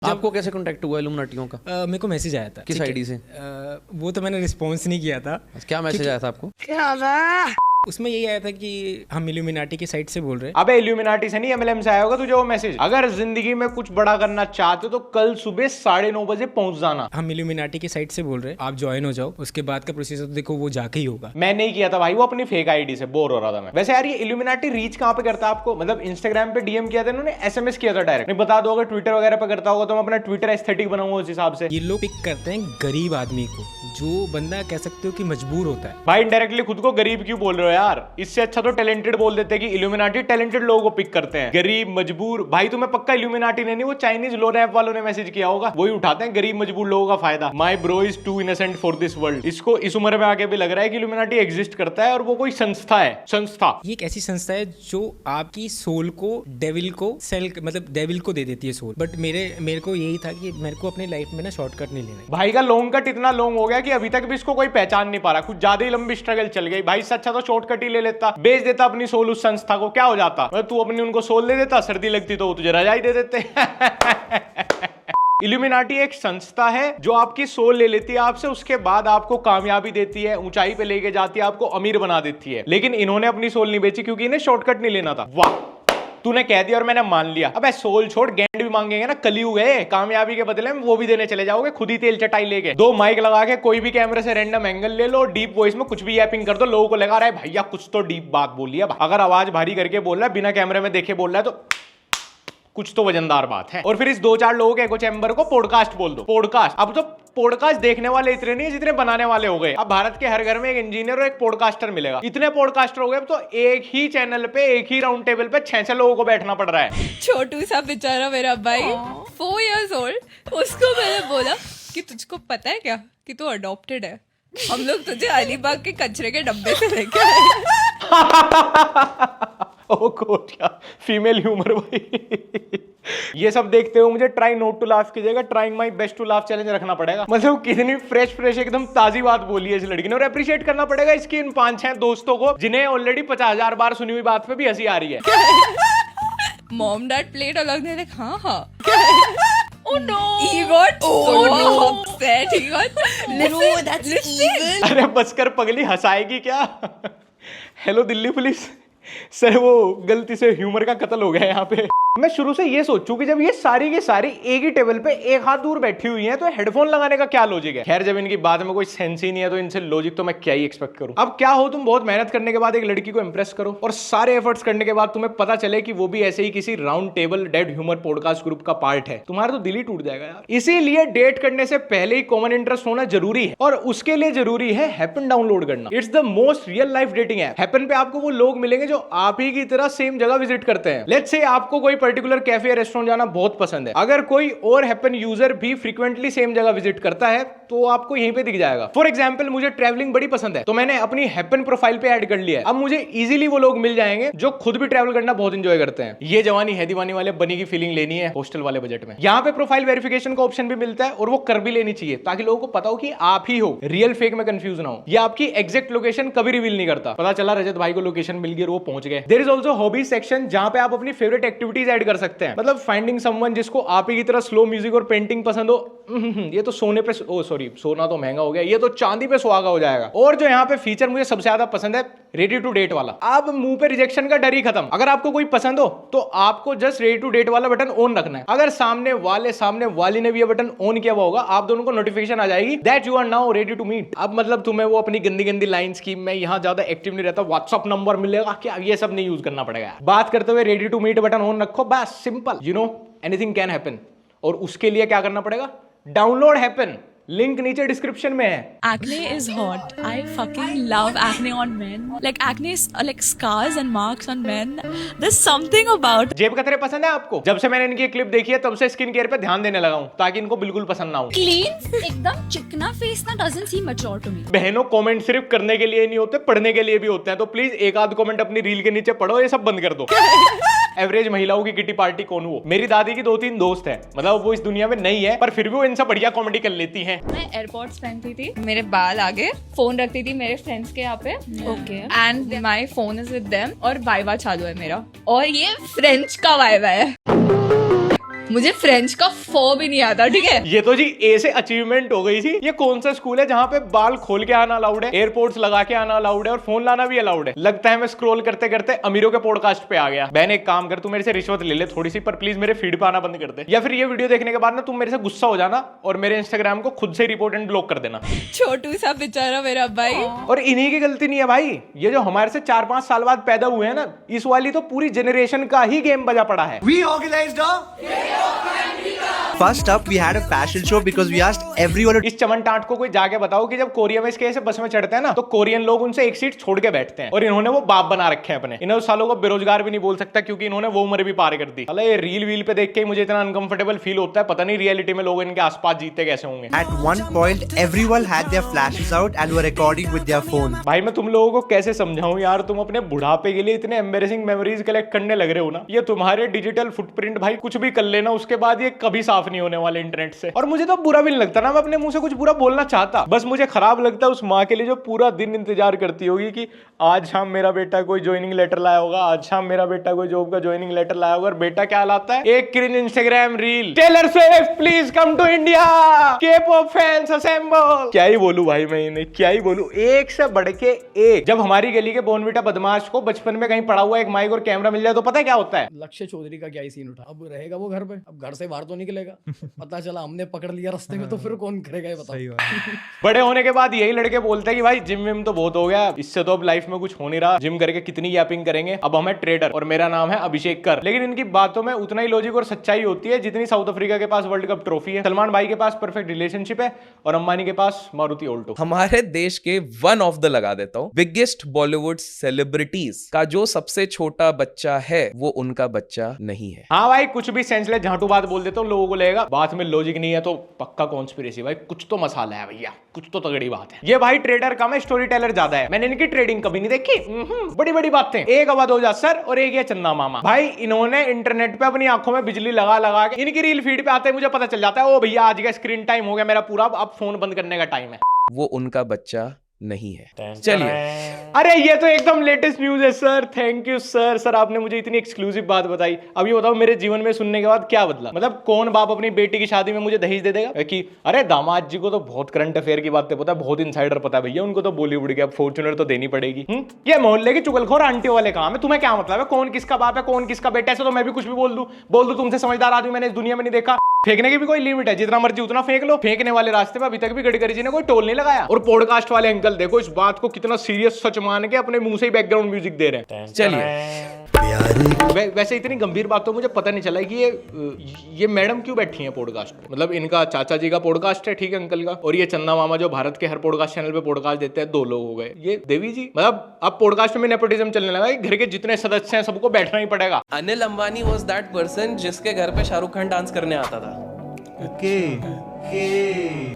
आपको कैसे कांटेक्ट हुआ इल्यूमिनाटियों का? मेरे को मैसेज आया था। किस आईडी से? वो तो मैंने रिस्पॉन्स नहीं किया था। क्या मैसेज आया था आपको? उसमें यही आया था कि हम इल्यूमिनाटी की साइट से बोल रहे हैं। अबे इल्यूमिनाटी से नहीं, एमएलएम से आया होगा तुझे वो मैसेज। अगर जिंदगी में कुछ बड़ा करना चाहते हो तो कल सुबह 9:30 बजे पहुंच जाना। हम इल्यूमिनाटी की साइट से बोल रहे हैं, आप ज्वाइन हो जाओ। उसके बाद का प्रोसीजर तो देखो वो जाके ही होगा। मैं नहीं किया था भाई, वो अपनी फेक आईडी से बोर हो रहा था मैं। वैसे यार ये इल्यूमिनाटी रीच कहां पे करता है आपको? मतलब इंस्टाग्राम पे डीएम किया था इन्होंने, एसएमएस किया था डायरेक्ट? नहीं बता दो, अगर ट्विटर वगैरह पे करता होगा तो मैं अपना ट्विटर एस्थेटिक बनाऊंगा उस हिसाब से। ये लोग पिक करते हैं गरीब आदमी को, जो बंदा कह सकते हो कि मजबूर होता है। भाई इनडायरेक्टली खुद को गरीब क्यों बोल रहे हो यार? इससे अच्छा तो टैलेंटेड बोल देते कि इल्यूमिनाटी टैलेंटेड लोगों को पिक करते हैं। गरीब मजबूर, भाई तुम्हें पक्का इल्यूमिनाटी नहीं, वो चाइनीज लो रैप वालों ने मैसेज किया होगा, वही उठाते हैं गरीब मजबूर लोगों का फायदा। My bro is too innocent for this world. इसको इस उम्र में आके भी लग रहा है कि इल्यूमिनाटी एग्जिस्ट करता है और वो कोई संस्था है। संस्था ये एक ऐसी संस्था है जो आपकी सोल को डेविल को सेल, मतलब डेविल को दे देती है सोल। बट मेरे को यही था कि मेरे को अपनी लाइफ में ना शॉर्टकट नहीं लेना। भाई का लॉन्ग कट इतना लॉन्ग हो गया कि अभी तक भी इसको कोई पहचान नहीं पा रहा। कुछ ज्यादा ही लंबी स्ट्रगल चल गई। भाई इससे अच्छा तो शॉर्टकट ही ले लेता, बेच देता अपनी सोल उस संस्था को, क्या हो जाता? मतलब तू अपनी उनको सोल दे देता, सर्दी लगती तो वो तुझे रजाई दे देते। इल्यूमिनाटी एक संस्था है जो आपकी सोल ले लेती है आपसे, उसके बाद आपको कामयाबी देती है, ऊंचाई पे लेके जाती है, आपको अमीर बना देती है। लेकिन इन्होंने अपनी सोल नहीं बेची क्योंकि इन्हें शॉर्टकट नहीं लेना था। वाह, तूने कह दिया और मैंने मान लिया। अबे सोल छोड़, गेंड भी मांगेंगे ना, कलयुग है, कामयाबी के बदले में वो भी देने चले जाओगे, खुद ही तेल चटाई लेके। 2 माइक लगा के कोई भी कैमरे से रैंडम एंगल ले लो, डीप वॉइस में कुछ भी यापिंग कर दो, लोगों को लगा रहा है भैया कुछ तो डीप बात बोली है। अगर आवाज भारी करके बोल रहा है, बिना कैमरे में देखे बोल रहा है, तो कुछ तो वजनदार बात है। और फिर इस 2-4 लोगों के एको चैम्बर को पॉडकास्ट बोल दो। पॉडकास्ट, अब तो पॉडकास्ट देखने वाले इतने नहीं है जितने बनाने वाले हो गए। अब भारत के हर घर में एक इंजीनियर और एक पॉडकास्टर मिलेगा। इतने पॉडकास्टर हो गए अब तो एक ही चैनल पे, एक ही राउंड टेबल पे 6-6 लोगों को बैठना पड़ रहा है। छोटू सा बेचारा मेरा भाई 4 years old, उसको मैंने बोला कि तुझको पता है क्या कि तू अडॉप्टेड है, हम लोग तुझे अलीबाग के कचरे के डब्बे से लेके आए। ओ कोट, क्या फीमेल ह्यूमर भाई। ये सब देखते हो मुझे ट्राई नॉट टू लाफ की जगह trying my best to laugh challenge रखना पड़ेगा। मतलब कितनी फ्रेश एकदम ताजी बात बोली है इस लड़की ने। और अप्रिशिएट करना पड़ेगा इसकी इन 5-6 दोस्तों को जिन्हें ऑलरेडी 50,000 बार सुनी हुई बात पे भी हंसी आ रही है। मॉम डैड प्लेट अलग दे, हाँ Oh no! He got so upset. He got no, that's evil. अरे बस कर पगली, हंसाएगी क्या? हेलो दिल्ली पुलिस सर, वो गलती से ह्यूमर का कत्ल हो गया यहाँ पे। मैं शुरू से ये सोचूं कि जब ये सारी की सारी एक ही टेबल पे एक हाथ दूर बैठी हुई हैं तो हेडफोन लगाने का क्या लॉजिक है? खैर जब इनकी बात में कोई सेंस ही नहीं है तो इनसे लॉजिक तो मैं क्या ही एक्सपेक्ट करूं। अब क्या हो, तुम बहुत मेहनत करने के बाद एक लड़की को इंप्रेस करो और सारे एफर्ट्स करने के बाद तुम्हें पता चले कि वो भी ऐसे ही किसी round table dead humour podcast group का पार्ट है, तुम्हारा तो दिल ही टूट जाएगा यार। इसीलिए डेट करने से पहले ही कॉमन इंटरेस्ट होना जरूरी है और उसके लिए जरूरी है हैपन डाउनलोड करना। It's the most real life dating app. Happen पे आपको वो लोग मिलेंगे जो आप ही की तरह सेम जगह विजिट करते हैं। लेट्स से आपको कोई पर्टिकुलर कैफे रेस्टोरेंट जाना बहुत पसंद है, अगर कोई और हैपन यूजर भी फ्रीक्वेंटली सेम जगह विजिट करता है तो आपको यहीं पे दिख जाएगा। फॉर एग्जांपल मुझे ट्रैवलिंग बड़ी पसंद है तो मैंने अपनी हैपन प्रोफाइल पे ऐड कर लिया है। अब मुझे इजीली वो लोग मिल जाएंगे जो खुद भी ट्रैवल करना बहुत एंजॉय करते हैं। ये जवानी है दीवानी वाले बनी की फीलिंग लेनी है हॉस्टल वाले बजट में। यहाँ पे प्रोफाइल वेरिफिकेशन का ऑप्शन भी मिलता है और वो कर भी लेनी चाहिए ताकि लोगों को पता हो कि आप ही हो, रियल फेक में कंफ्यूज ना हो। ये आपकी एग्जैक्ट लोकेशन कभी रिवील नहीं करता। पता चला रजत भाई को लोकेशन मिल गई और वो पहुंच गए। There is also hobby section जहां पे आप अपनी फेवरेट एक्टिविटीज ऐड कर सकते हैं। मतलब फाइंडिंग समवन जिसको आप ही की तरह स्लो म्यूजिक और पेंटिंग पसंद हो। ये तो सोने पे, ओ सॉरी सोना तो महंगा हो गया, ये तो चांदी पे सुहागा हो जाएगा। और जो यहाँ पे फीचर मुझे सबसे ज्यादा पसंद है, रेडी टू डेट वाला। अब मुंह पे रिजेक्शन का डर ही खत्म। अगर आपको कोई पसंद हो तो आपको जस्ट रेडी टू डेट वाला बटन ऑन रखना है। अगर सामने वाली ने भी ये बटन ऑन किया हुआ होगा, आप दोनों को नोटिफिकेशन आ जाएगी that you are now ready to meet. अब मतलब तुम्हें वो अपनी गंदी लाइंस की, मैं यहाँ ज्यादा एक्टिव नहीं रहता, व्हाट्सअप नंबर मिलेगा क्या, ये सब नहीं यूज करना पड़ेगा। बात करते हुए ready to meet button on रखो, बस simple, you know anything can happen. और उसके लिए क्या करना पड़ेगा? डाउनलोड हैपन, लिंक नीचे डिस्क्रिप्शन में है। Acne is hot. I fucking love acne on men. Like acne is like scars and marks on men. There's something about. जेब कतरे पसंद है आपको? जब से मैंने इनकी क्लिप देखी है तब से स्किन केयर पे ध्यान देने लगा हूं ताकि इनको बिल्कुल पसंद ना हो। Clean, एकदम चिकना face ना doesn't seem mature to me. बहनों कमेंट सिर्फ करने के लिए नहीं होते, पढ़ने के लिए भी होते हैं। तो प्लीज एक आध कमेंट अपनी रील के नीचे पढ़ो, ये सब बंद कर दो। एवरेज महिलाओं की किटी पार्टी कौन हो? मेरी दादी की 2-3 दोस्त है, मतलब वो इस दुनिया में नहीं है पर फिर भी वो इनसे बढ़िया कॉमेडी कर लेती हैं। मैं एयरपोर्ट्स पहनती थी, मेरे बाल आगे, फोन रखती थी मेरे फ्रेंड्स के यहाँ पे, okay, and my phone is with them और वाइवा चालू है मेरा, और ये फ्रेंच का वाइवा है। मुझे फ्रेंच का फो भी नहीं आता, ठीक है। ये तो जी ए से अचीवमेंट हो गई थी। ये कौन सा स्कूल है जहाँ पे बाल खोल के आना अलाउड है, एयरपोर्ट्स लगा के आना अलाउड है और फोन लाना भी अलाउड है। लगता है मैं स्क्रॉल करते करते अमीरों के पॉडकास्ट पे आ गया। बहन एक काम कर, तू मेरे से रिश्वत ले ले थोड़ी सी, पर प्लीज मेरे फीड पे आना बंद कर दे, या फिर ये वीडियो देखने के बाद ना तुम मेरे से गुस्सा हो जाना और मेरे इंस्टाग्राम को खुद से रिपोर्ट एंड ब्लॉक कर देना। छोटू सा बेचारा मेरा भाई। और इन्हीं की गलती नहीं है भाई, ये जो हमारे से 4-5 साल बाद पैदा हुए हैं ना, इस वाली तो पूरी जनरेशन का ही गेम बजा पड़ा है। We organized a First up, we had a fashion show because we asked everyone to इस चमन टाट को कोई जाके बताओ कि जब कोरिया में इसके ऐसे बस में चढ़ते हैं ना, तो कोरियन लोग उनसे एक सीट छोड़ के बैठते हैं, और इन्होंने वो बाप बना रखे हैं अपने। इन्हें उस सालों को बेरोजगार भी नहीं बोल सकता क्योंकि इन्होंने वो उम्र भी पार कर दी। अरे ये रील वील पे देख के मुझे इतना अनकंफर्टेबल फील होता है, पता नहीं रियलिटी में लोग इनके आसपास जीते कैसे होंगे। At one point, everyone had their flashes out and were recording with their phone. भाई मैं तुम लोगों को कैसे समझाऊं यार, तुम अपने बुढ़ापे के लिए इतने एम्बेरसिंग मेमोरीज कलेक्ट करने लग रहे हो ना, ये तुम्हारे डिजिटल फुटप्रिंट भाई कुछ भी कर लेना उसके बाद ये कभी साफ नहीं होने वाले इंटरनेट से। और मुझे तो बुरा भी नहीं लगता ना, मैं अपने मुंह से कुछ बुरा बोलना चाहता, बस मुझे खराब लगता है उस माँ के लिए जो पूरा दिन इंतजार करती होगी कि आज शाम मेरा बेटा कोई ज्वाइनिंग लेटर लाया होगा, आज शाम मेरा बेटा कोई जॉब का ज्वाइनिंग लेटर लाया होगा, और बेटा क्या लाता है, एक cringe Instagram reel, Taylor Swift please come to India, K-pop fans assemble. क्या ही बोलूं भाई मैं इन्हें, क्या ही बोलूं, एक से बढ़ के एक। जब हमारी गली के बोनविटा बदमाश को बचपन में कहीं पड़ा हुआ एक माइक और कैमरा मिल जाए तो पता है क्या होता है, लक्ष्य चौधरी का क्या ही सीन उठा, अब रहेगा वो घर पे, अब घर से बाहर तो निकलेगा। पता चला हमने पकड़ लिया रास्ते में, तो फिर कौन करेगा ये बताओ। बड़े होने के बाद यही लड़के बोलते हैं कि भाई जिम विम तो बहुत हो गया, इससे तो अब लाइफ में कुछ हो नहीं रहा, जिम करके कितनी यापिंग करेंगे, अब हम है ट्रेडर और मेरा नाम है अभिषेक कर। लेकिन इनकी बातों में उतना ही लॉजिक और सच्चाई होती है जितनी साउथ अफ्रीका के पास वर्ल्ड कप ट्रॉफी है, सलमान भाई के पास परफेक्ट रिलेशनशिप है और अंबानी के पास मारुति ऑल्टो। हमारे देश के वन ऑफ द लगा देता हूँ बिगेस्ट बॉलीवुड सेलिब्रिटीज का जो सबसे छोटा बच्चा है वो उनका बच्चा नहीं है। हाँ भाई कुछ भी सेंसलेस झांटू बात बोल देता हूँ, लोगों को लगेगा बात में लॉजिक नहीं है तो पक्का कॉन्स्पिरेसी। भाई कुछ तो मसाला है भैया, कुछ तो तगड़ी बात है। ये भाई ट्रेडर कम है, स्टोरी टेलर ज्यादा है। मैंने इनकी ट्रेडिंग कभी नहीं देखी, बड़ी बड़ी बातें। एक अवध ओझा सर और एक ये चंदा मामा, भाई इन्होंने इंटरनेट पे अपनी आंखों में बिजली लगा लगा के इनकी रील फीड पे आते हैं, मुझे पता चल जाता है ओ भैया आज का स्क्रीन टाइम हो गया मेरा पूरा, अब फोन बंद करने का टाइम है। वो उनका बच्चा नहीं है। चलिए, अरे ये तो एकदम लेटेस्ट न्यूज है sir, thank you sir. Sir आपने मुझे इतनी एक्सक्लूसिव बात बताई। अब ये बताओ मेरे जीवन में सुनने के बाद क्या बदला, मतलब कौन बाप अपनी बेटी की शादी में मुझे दहेज दे देगा कि अरे दामाद जी को तो बहुत करंट अफेयर की बातें पता है, बहुत इनसाइडर पता है भैया, उनको तो बॉलीवुड की अब फॉर्च्यूनर तो देनी पड़ेगी। ये मोहल्ले की चुगलखोर आंटी वाले काम है, तुम्हें क्या मतलब है कौन किसका बाप है कौन किसका बेटा है, ऐसे तो मैं भी कुछ भी बोल दूं तुमसे समझदार आदमी मैंने इस दुनिया में नहीं देखा। फेंकने की भी कोई लिमिट है, जितना मर्जी उतना फेंक लो। फेंकने वाले रास्ते पे अभी तक भी गडकरी जी ने कोई टोल नहीं लगाया। और पॉडकास्ट वाले अंकल देखो इस बात को कितना सीरियस सच मान के अपने मुंह से ही बैकग्राउंड म्यूजिक दे रहे हैं। चलिए। वैसे इतनी गंभीर बात तो मुझे पता नहीं चला कि ये मैडम क्यों बैठी हैं पॉडकास्ट पे। मतलब इनका चाचा जी का पॉडकास्ट है, ठीक है अंकल का, और ये चंदा मामा जो भारत के हर पॉडकास्ट चैनल पे पॉडकास्ट देते हैं, 2 लोग हो गए। ये देवी जी, मतलब अब पॉडकास्ट में नेपोटिज्म चलने लगा, घर के जितने सदस्य हैं सबको बैठना ही पड़ेगा। Anil Ambani was that person जिसके घर पे शाहरुख खान डांस करने आता था।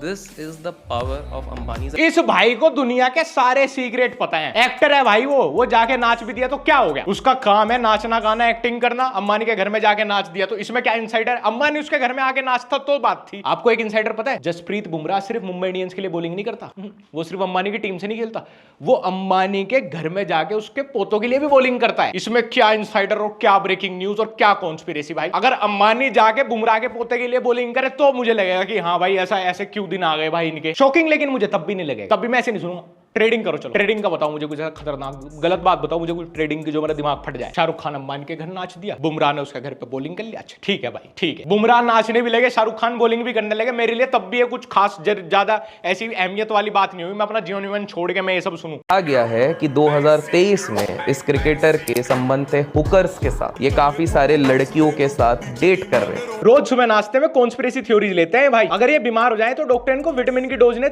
This is the power of Ambani. इस भाई को दुनिया के सारे सीक्रेट पता हैं। एक्टर है भाई, वो जाके नाच भी दिया तो क्या हो गया, उसका काम है नाचना गाना एक्टिंग करना। अंबानी के घर में जाके नाच दिया तो इसमें क्या इनसाइडर, अंबानी उसके घर में आके नाचता तो बात थी। आपको एक इनसाइडर पता है, जसप्रीत बुमराह सिर्फ मुंबई इंडियंस के लिए बॉलिंग नहीं करता, वो सिर्फ अंबानी की टीम से नहीं खेलता, वो अंबानी के घर में जाके उसके पोतों के लिए भी बॉलिंग करता है। इसमें क्या इनसाइडर और क्या ब्रेकिंग न्यूज और क्या कॉन्स्पिरेसी भाई। अगर अंबानी जाके बुमराह के पोते के लिए बॉलिंग करे तो मुझे लगेगा कि हाँ भाई ऐसे क्यों दिन आ गए भाई इनके, शॉकिंग। लेकिन मुझे तब भी नहीं लगेगा, तब भी मैं ऐसे नहीं सुनूंगा। ट्रेडिंग करो, चलो ट्रेडिंग का बताओ मुझे कुछ खतरनाक गलत बात बताओ मुझे कुछ ट्रेडिंग की जो मेरा दिमाग फट जाए। शाहरुख खान अंबानी के घर नाच दिया, बुमराह ने उसके घर पे बॉलिंग कर लिया, अच्छा ठीक है भाई ठीक है। बुमराह नाचने भी लगे, शाहरुख खान बॉलिंग भी करने लगे, मेरे लिए तब भी ये कुछ खास ज्यादा ऐसी अहमियत वाली बात नहीं हुई। मैं अपना जीवन छोड़ के मैं ये सब सुनूं। आ गया है कि 2023 में इस क्रिकेटर के संबंध थे हुकर्स के साथ, ये काफी सारे लड़कियों के साथ डेट कर रहे हैं। रोज सुबह नाश्ते में कॉन्स्पिरेसी थ्योरीज लेते हैं भाई। अगर ये बीमार हो जाए तो डॉक्टर इनको विटामिन की डोज ने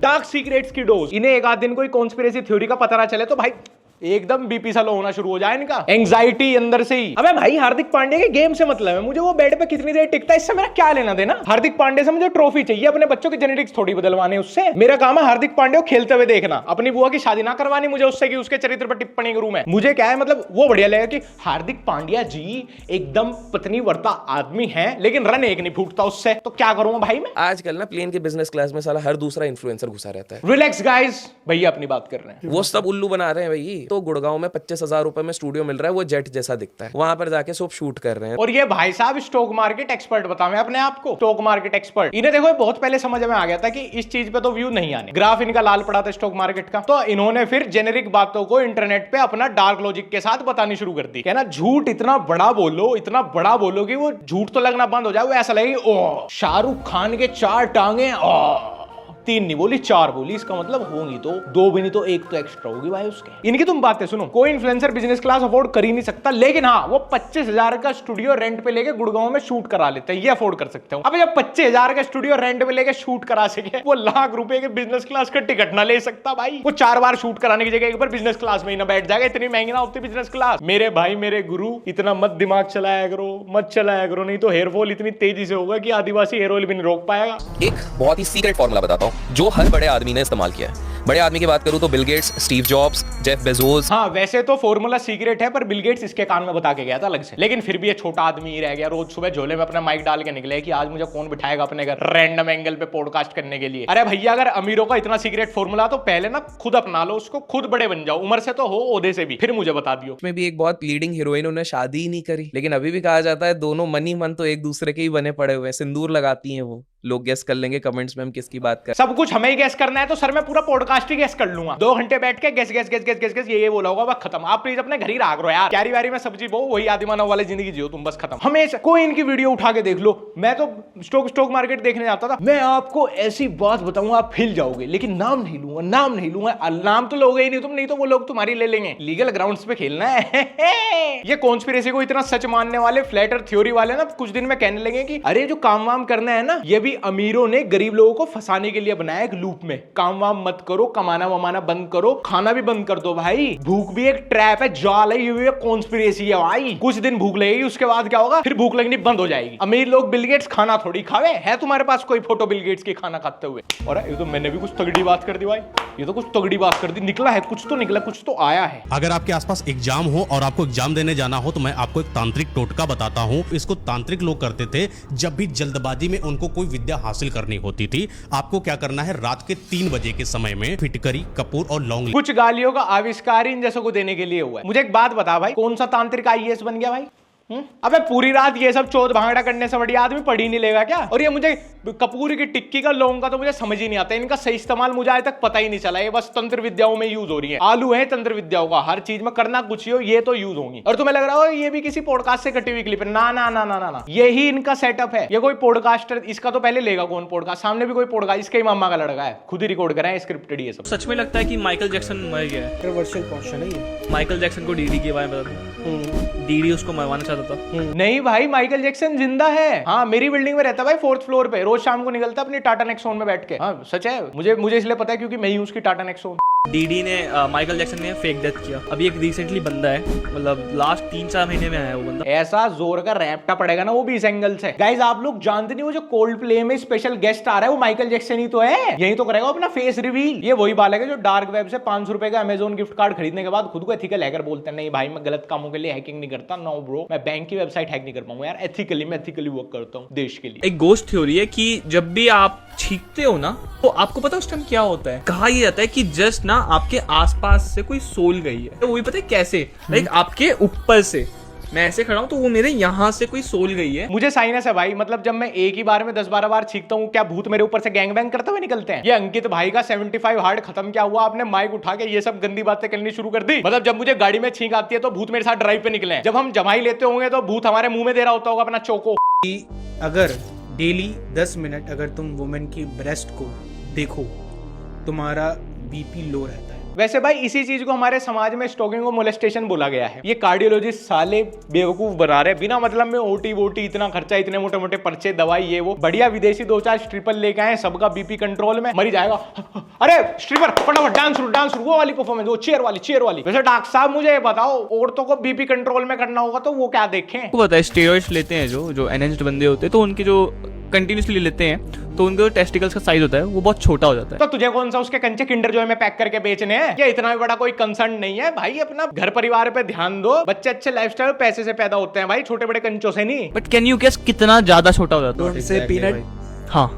डार्क सीक्रेट्स की डोज। इन्हें एक आध दिन कोई कॉन्स्पिरेसी थ्योरी का पता ना चले तो भाई एकदम बीपी सा लो होना शुरू हो जाए इनका, एंग्जाइटी अंदर से ही। अबे भाई हार्दिक पांड्या के गेम से मतलब है, मुझे वो बेड पे कितनी देर टिकता है इससे मेरा क्या लेना देना। हार्दिक पांड्या से मुझे ट्रॉफी चाहिए, अपने बच्चों की जेनेटिक्स थोड़ी बदलवाने उससे। मेरा काम है हार्दिक पांड्या को खेलते हुए देखना, अपनी बुआ की शादी ना करवानी मुझे उससे कि उसके चरित्र पर टिप्पणी करूं मैं। मुझे क्या है मतलब वो बढ़िया लगेगा कि हार्दिक पांड्या जी एकदम पत्नी वर्ता आदमी है लेकिन रन एक नहीं फूटता उससे, तो क्या करूंगा भाई मैं। आजकल ना प्लेन के बिजनेस क्लास में साला हर दूसरा इन्फ्लुएंसर घुसा रहता है। रिलैक्स गाइस, भैया अपनी बात कर रहे हैं। वो सब उल्लू बना रहे हैं भाई, तो गुड़गांव में 25,000 रुपए में स्टूडियो मिल रहा है, वो जेट जैसा दिखता है, वहां पर जाके सब शूट कर रहे हैं। और ये भाई साहब स्टॉक मार्केट एक्सपर्ट बतावे अपने आप को, स्टॉक मार्केट एक्सपर्ट। इन्हें देखो बहुत पहले समझ में आ गया था कि इस चीज पे तो व्यू नहीं आने, ग्राफ इनका लाल पड़ा था स्टॉक मार्केट का, तो इन्होंने फिर जेनेरिक बातों को इंटरनेट पे अपना डार्क लॉजिक के साथ बतानी शुरू कर दी। कहना झूठ इतना बड़ा बोलो कि वो झूठ तो लगना बंद हो जाए, वो ऐसा लगे ओ शाहरुख खान के 4 टांगे, 3 नहीं बोली 4 बोली, इसका मतलब होंगी तो 2 भी नहीं तो 1 तो एक्स्ट्रा होगी भाई उसके। इनकी तुम बातें सुनो, कोई इन्फ्लुएंसर बिजनेस क्लास अफोर्ड कर ही नहीं सकता, लेकिन हाँ वो 25,000 का स्टूडियो रेंट पे लेके गुड़गांव में शूट करा लेते हैं, ये अफोर्ड कर सकते हो। अब जब 25,000 का स्टूडियो रेंट पे लेके शूट करा सके, वो लाख रुपए के बिजनेस क्लास का टिकट ना ले सकता भाई। वो 4 बार शूट कराने की जगह एक बार बिजनेस क्लास में ही ना बैठ जाएगा, इतनी महंगी ना होती बिजनेस क्लास। मेरे भाई मेरे गुरु, इतना मत दिमाग चलाया करो, मत चलाया करो, नहीं तो हेयर फॉल इतनी तेजी से होगा कि आदिवासी हेयर ऑयल भी नहीं रोक पाएगा। एक बहुत ही सीक्रेट फॉर्मूला बताता हूँ जो हर बड़े आदमी ने इस्तेमाल किया है। बड़े आदमी की बात करूं तो Bill Gates, Steve jobs, Jeff Bezos. हाँ वैसे तो फॉर्मूला सीक्रेट है, पर बिल गेट्स इसके कान में बता के गया था अलग से, लेकिन फिर भी ये छोटा आदमी ही रह गया। रोज सुबह झोले में अपना माइक डाल के निकले कि आज मुझे कौन बिठाएगा अपने घर रैंडम एंगल पे पॉडकास्ट करने के लिए। अरे भैया अगर अमीरों का इतना सीक्रेट फॉर्मूला तो पहले ना खुद अपना लो उसको, खुद बड़े बन जाओ, उम्र से तो हो, ओहदे से भी, फिर मुझे बता दियो। उसमें भी एक बहुत लीडिंग हीरोइन, उन्हें शादी ही नहीं करी, लेकिन अभी भी कहा जाता है दोनों मन ही मन तो एक दूसरे के ही बने पड़े हुए हैं, सिंदूर लगाती हैं वो। लोग गेस कर लेंगे कमेंट्स में हम किसकी बात कर। सब कुछ हमें ही गेस करना है तो सर मैं पूरा पॉडकास्ट ही गेस कर लूंगा, 2 घंटे बैठ के guess guess guess guess guess guess ये बोला होगा, बस खत्म। आप प्लीज अपने घर ही रहा करो यार, क्यारी वारी में सब्जी बो, वही आदिमानव वाली जिंदगी जियो तुम, बस खत्म। हमेशा कोई इनकी वीडियो उठा के देख लो, मैं तो स्टॉक मार्केट देखने जाता था, मैं आपको ऐसी बात बताऊंगा आप हिल जाओगे, लेकिन नाम नहीं लूंगा, नाम तो लोगे ही नहीं तुम, नहीं तो वो लोग तुम्हारी ले लेंगे। लीगल ग्राउंड्स पे खेलना है। ये कॉन्स्पिरेसी को इतना सच मानने वाले फ्लैट अर्थ थ्योरी वाले ना कुछ दिन में कहने लगे कि अरे जो काम वाम करना है ना, ये भी अमीरों ने गरीब लोगों को फंसाने के लिए बनाया एक लूप में। काम वाम मत करो, कमाना वमाना बंद करो, खाना भी बंद कर दो भाई। भूख भी एक ट्रैप है, जाल है, ये कॉन्स्पिरेसी है भाई। कुछ दिन भूख लगेगी, उसके बाद क्या होगा, फिर भूख लगनी बंद हो जाएगी। अमीर लोग बिल गेट्स खाना थोड़ी खावे, है तुम्हारे पास कोई फोटो बिल गेट्स की खाना खाते हुए? और ये तो मैंने भी कुछ तगड़ी बात कर दी भाई, ये तो कुछ तगड़ी बात कर दी, निकला है कुछ तो, निकला कुछ तो आया है। अगर आपके आसपास एग्जाम हो और आपको एग्जाम देने जाना हो तो मैं आपको एक तांत्रिक टोटका बताता हूँ। इसको तांत्रिक लोग करते थे जब भी जल्दबाजी में उनको कोई विद्या हासिल करनी होती थी। आपको क्या करना है, रात के 3 बजे के समय में फिटकरी, कपूर और लौंग। कुछ गालियों का आविष्कार इन जैसों को देने के लिए हुआ है। मुझे एक बात बता भाई, कौन सा तांत्रिक IAS बन गया भाई? अबे पूरी रात ये सब चौथ भांगड़ा करने से बढ़िया आदमी पढ़ ही नहीं लेगा क्या? और ये मुझे कपूर की टिक्की का लौंग का तो मुझे समझ ही नहीं आता, इनका सही इस्तेमाल मुझे आज तक पता ही नहीं चला। ये बस तंत्र विद्याओं में यूज हो रही है, आलू है तंत्र विद्याओं का, हर चीज में करना कुछ ही हो, ये तो यूज होंगी। और तुम्हें लग रहा हो ये भी किसी पॉडकास्ट से कटी हुई क्लिप है? ना ना ना ना ना ना, यही इनका सेटअप है। ये कोई पॉडकास्टर, इसका तो पहले लेगा कौन पॉडकास्ट? सामने भी कोई पॉडकास्ट, इसके ही मामा का लड़का है, खुद ही रिकॉर्ड कर रहे हैं, स्क्रिप्टेड ये सब। सच में लगता है कि माइकल जैक्सन मर गया है? कंट्रोवर्शियल क्वेश्चन है ये। माइकल जैक्सन को डीडी के बारे में बता, डीडी उसको मरवाना चाहता था। नहीं भाई, माइकल जैक्सन जिंदा है। हाँ मेरी बिल्डिंग में रहता है भाई, 4th फ्लोर पे, रोज शाम को निकलता है अपनी टाटा नेक्सॉन में बैठ के। हाँ सच है, मुझे इसलिए पता है क्योंकि मैं ही उसकी टाटा नेक्सॉन। डीडी ने माइकल जैक्सन ने फेक डेथ किया। अभी एक रिसेंटली बंदा है, मतलब लास्ट 3-4 महीने में आया वो बंदा। ऐसा जोर का रैप्टा पड़ेगा ना वो भी इस एंगल से। गाइस आप लोग जानते नहीं, वो जो कोल्ड प्ले में स्पेशल गेस्ट आ रहा है वो माइकल जैक्सन ही तो है। यही तो करेगा अपना फेस रिवील। ये वही बालक है जो डार्क वेब से 500 रुपए का अमेजोन गिफ्ट कार्ड खरीदने के बाद खुद को एथिकल हैकर बोलते हैं। नहीं भाई मैं गलत कामों के लिए हैकिंग नहीं करता, नो ब्रो, मैं बैंक की वेबसाइट हैक नहीं कर पाऊंगा यार, एथिकली वर्क करता हूँ देश के लिए। एक गोस्ट थ्योरी है कि जब भी आप छींकते हो ना तो आपको पता है उस टाइम क्या होता है? कहा यह जाता है कि जस्ट ना आपके आसपास से कोई सोल गई है, तो वो भी पता है कैसे, लाइक आपके ऊपर से मैं ऐसे खड़ा हूं तो वो मेरे यहाँ से कोई सोल गई है। मुझे साइनस है भाई, मतलब जब मैं एक ही बार में 10-12 बार छींकता हूँ, क्या भूत मेरे ऊपर से गैंग बैंग करते हुए निकलते हैं? ये अंकित भाई का 75 हार्ड खत्म क्या हुआ? आपने माइक उठा के ये सब गंदी बातें करनी शुरू कर दी। मतलब जब मुझे गाड़ी में छींक आती है तो भूत मेरे साथ ड्राइव पे निकले, जब हम जमाई लेते होंगे तो भूत हमारे मुंह में दे रहा होता होगा अपना चोको। अगर डेली 10 मिनट अगर तुम वुमेन की ब्रेस्ट को देखो, तुम्हारा बीपी लो रहता है। वैसे भाई इसी चीज को हमारे समाज में स्टॉकिंग और मोलेस्टेशन बोला गया है। ये कार्डियोलॉजिस्ट साले बेवकूफ बना रहे, बिना मतलब में ओटी वोटी, इतना खर्चा, इतने मोटे मोटे पर्चे, दवाई, ये वो। बढ़िया विदेशी 2-4 स्ट्रिपर लेके आए, सबका बीपी कंट्रोल में, मरी जाएगा। अरे स्ट्रिपर फटाफट डांस शुरू, वो वाली परफॉर्मेंस, वो चेयर वाली। वैसे डॉक्टर साहब मुझे ये बताओ, औरतों को बीपी कंट्रोल में करना होगा तो वो क्या देखें? आपको पता है स्टेरॉइड्स लेते हैं जो एनहेंस्ड बंदे होते हैं, तो उनके जो कंटिन्यूसली लेते हैं तो उनके टेस्टिकल्स का साइज होता है वो बहुत छोटा हो जाता है। तो तुझे कौन सा उसके कंचे किंडर जॉय में पैक करके बेचने हैं? ये इतना भी बड़ा कोई कंसर्न नहीं है भाई, अपना घर परिवार पे ध्यान दो। बच्चे अच्छे लाइफस्टाइल पैसे से पैदा होते हैं भाई, छोटे बड़े कंचों से नहीं। बट कैन यू गेस कितना ज्यादा छोटा हो जाता है? Don't say peanut. हाँ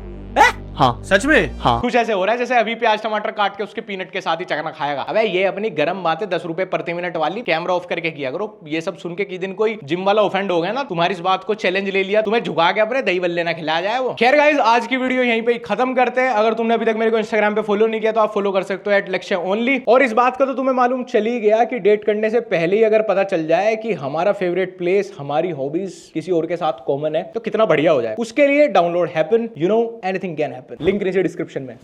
हाँ सच में? हाँ। कुछ ऐसे हो रहा है जैसे अभी प्याज टमाटर काट के उसके पीनट के साथ ही चखना खाएगा। अबे ये अपनी गर्म बातें 10 रुपए प्रति मिनट वाली कैमरा ऑफ करके किया करो। ये सब सुन के किसी दिन कोई जिम वाला ऑफेंड हो गया ना, तुम्हारी इस बात को चैलेंज ले लिया, तुम्हें झुका के अपने दही बल्ले ना खिलाया जाए वो। खैर गाइस, आज की वीडियो यहीं पे खत्म करते हैं। अगर तुमने अभी तक मेरे को इंस्टाग्राम पे फॉलो नहीं किया तो आप फॉलो कर सकते हो @लक्ष्य_ओनली। और इस बात का तो तुम्हें मालूम चल ही गया कि डेट करने से पहले ही अगर पता चल जाए कि हमारा फेवरेट प्लेस, हमारी हॉबीज किसी और के साथ कॉमन है तो कितना बढ़िया हो जाए। उसके लिए download happen, you know anything can happen. Link नीचे डिस्क्रिप्शन में।